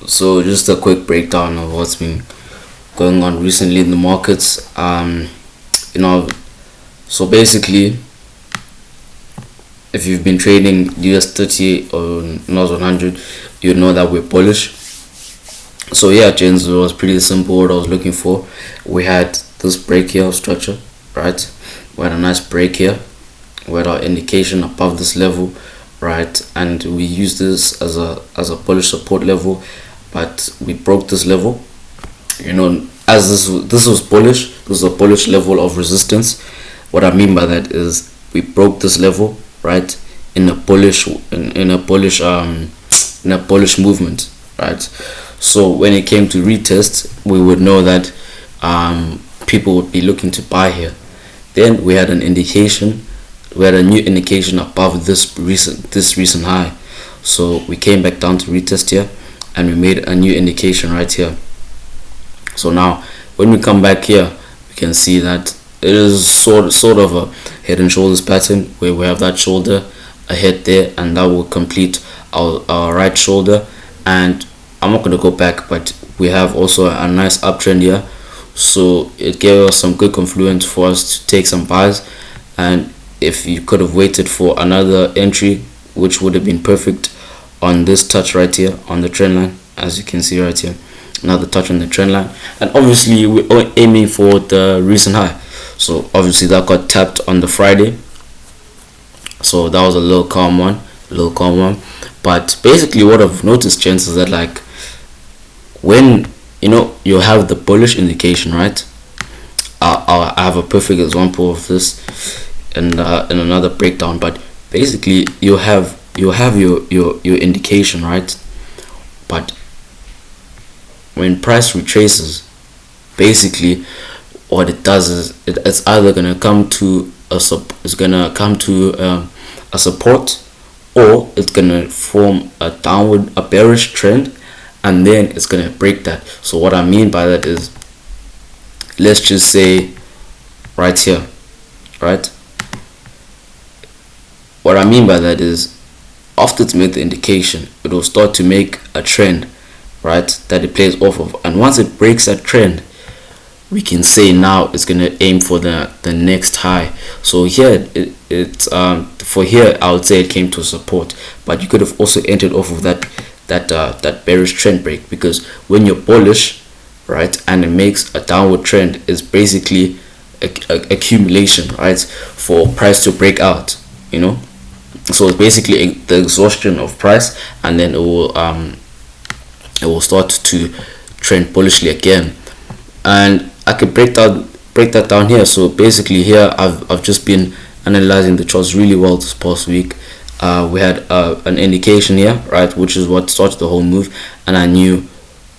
So just a quick breakdown of what's been going on recently in the markets. You know, so basically, if you've been trading US 30 or NOS 100, you know that we're bullish. So yeah, James, it was pretty simple what I was looking for. We had this break here of structure, right? We had a nice break here. We had our indication above this level, right? And we used this as a bullish support level, but we broke this level. You know, as this was bullish, this was a bullish level of resistance. What I mean by that is we broke this level, right, in a bullish in a bullish movement, right? So when it came to retest, we would know that people would be looking to buy here. Then we had an indication, we had a new indication above this recent high. So we came back down to retest here, and we made a new indication right here. So now when we come back here, we can see that it is sort of a head and shoulders pattern where we have that shoulder ahead there, and that will complete our right shoulder. And I'm not going to go back, but we have also a nice uptrend here, so it gave us some good confluence for us to take some buys. And if you could have waited for another entry, which would have been perfect on this touch right here on the trend line, as you can see right here, another touch on the trend line. And obviously we're aiming for the recent high, so obviously that got tapped on the Friday, so that was a little calm one. But basically what I've noticed, chances that, like, when you have the bullish indication, right? I have a perfect example of this in another breakdown, but basically you have your indication, right? But when price retraces, basically what it does is it's either gonna come to a support, or it's gonna form a bearish trend, and then it's gonna break that. So what I mean by that is, let's just say right here, right? What I mean by that is, after it's made the indication, it will start to make a trend, right, that it plays off of. And once it breaks that trend, we can say now it's gonna aim for the next high. So here for here I would say it came to support, but you could have also entered off of that bearish trend break, because when you're bullish, right, and it makes a downward trend, is basically accumulation, right, for price to break out. So it's basically the exhaustion of price, and then it will start to trend bullishly again. And I could break that down here. So basically here I've just been analyzing the charts really well this past week. We had an indication here, right, which is what started the whole move, and I knew,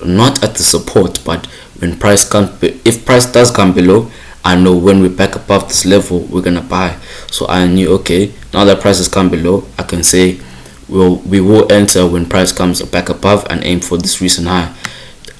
not at the support, but when price comes, if price does come below, I know when we're back above this level we're gonna buy. So I knew, okay, now that price has come below, I can say we will enter when price comes back above and aim for this recent high.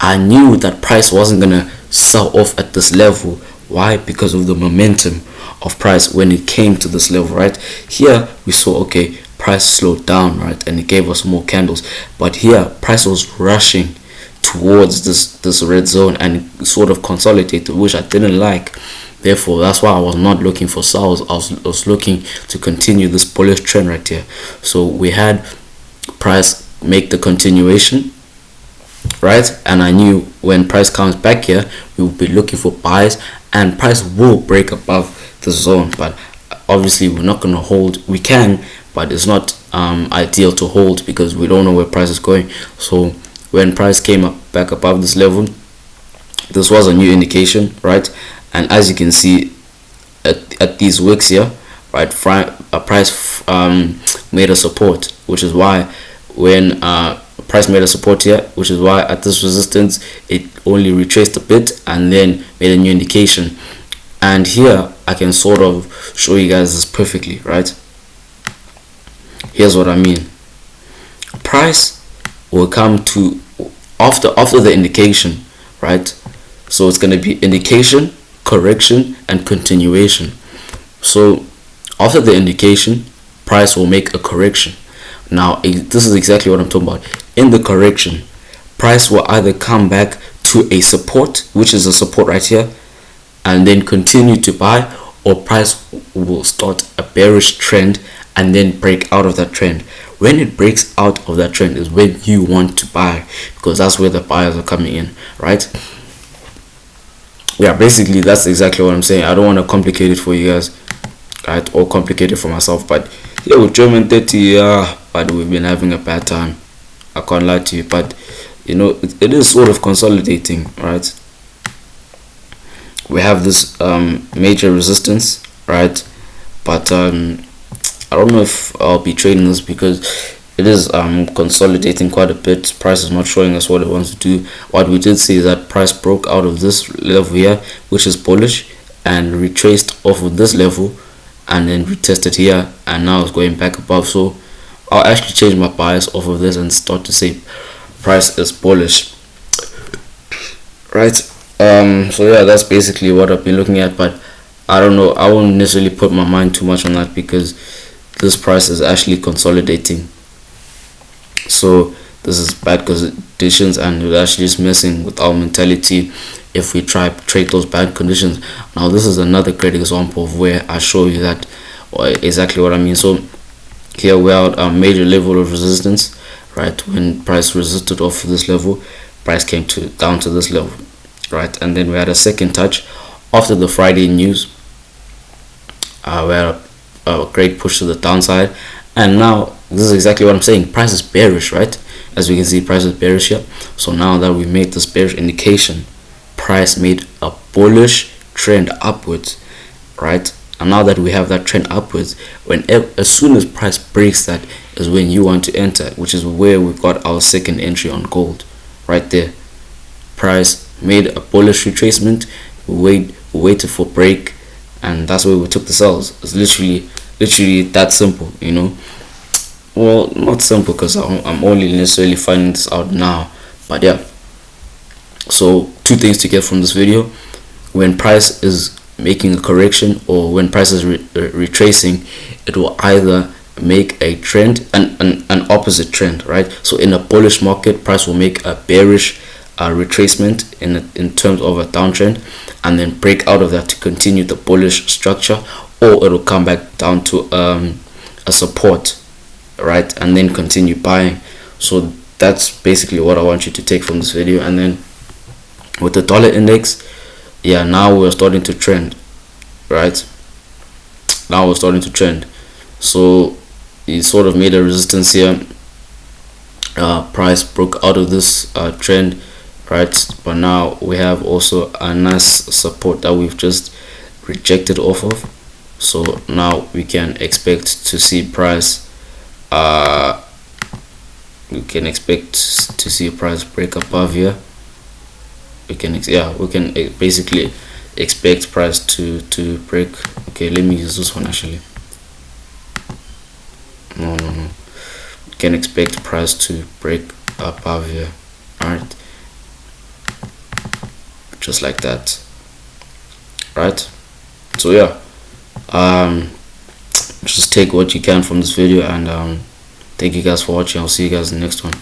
I knew that price wasn't gonna sell off at this level. Why? Because of the momentum of price when it came to this level, right? Here we saw, okay, price slowed down, right, and it gave us more candles. But here price was rushing towards this red zone and sort of consolidated, which I didn't like. Therefore, that's why I was not looking for sales. I was looking to continue this bullish trend right here. So we had price make the continuation, right, and I knew when price comes back here, we will be looking for buys, and price will break above the zone. But obviously we're not going to hold. We can, but it's not ideal to hold, because we don't know where price is going. So when price came up back above this level, this was a new indication, right? And as you can see at these wicks here, right, price made a support, which is why when price made a support here, which is why at this resistance it only retraced a bit and then made a new indication. And here I can sort of show you guys this perfectly, right? Here's what I mean. Price will come to after the indication, right? So it's going to be indication, correction, and continuation. So after the indication, price will make a correction. Now this is exactly what I'm talking about. in the correction, price will either come back to a support, which is a support right here, and then continue to buy, or price will start a bearish trend and then break out of that trend. When it breaks out of that trend is when you want to buy, because that's where the buyers are coming in, right? Yeah, basically that's exactly what I'm saying. I don't want to complicate it for you guys, right, or complicate it for myself. But yeah, with German 30, yeah, but we've been having a bad time, I can't lie to you. But you know, it is sort of consolidating, right? We have this major resistance, right? But I don't know if I'll be trading this because it is consolidating quite a bit. Price is not showing us what it wants to do. What we did see is that price broke out of this level here, which is bullish, and retraced off of this level and then retested here, and now it's going back above. So I'll actually change my bias off of this and start to say price is bullish, right? So yeah, that's basically what I've been looking at. But I don't know, I won't necessarily put my mind too much on that because this price is actually consolidating. So this is bad conditions, and it's actually just messing with our mentality if we try to trade those bad conditions. Now this is another great example of where I show you that exactly what I mean. So here we are at a major level of resistance, right? When price resisted off this level, price came down to this level, right? And then we had a second touch after the Friday news. We had a great push to the downside, and now this is exactly what I'm saying. Price is bearish, right? As we can see, price is bearish here. So now that we made this bearish indication, price made a bullish trend upwards, right? And now that we have that trend upwards, as soon as price breaks that is when you want to enter, which is where we've got our second entry on gold right there. Price made a bullish retracement, we waited for break, and that's where we took the sells. It's literally that simple, you know. Well, not simple because I'm only necessarily finding this out now, but yeah. So two things to get from this video: when price is making a correction or when price is retracing, it will either make a trend and an opposite trend, right? So in a bullish market, price will make a bearish retracement in terms of a downtrend, and then break out of that to continue the bullish structure, or it'll come back down to a support, right, and then continue buying. So that's basically what I want you to take from this video. And then with the dollar index, yeah, now we're starting to trend, right? Now we're starting to trend. So it sort of made a resistance here. Price broke out of this trend, right? But now we have also a nice support that we've just rejected off of. So now we can expect to see price break above here. We can basically expect price to break. Okay, let me use this one actually. No, we can expect price to break above here, right? Just like that, right? So yeah, just take what you can from this video, and thank you guys for watching. I'll see you guys in the next one.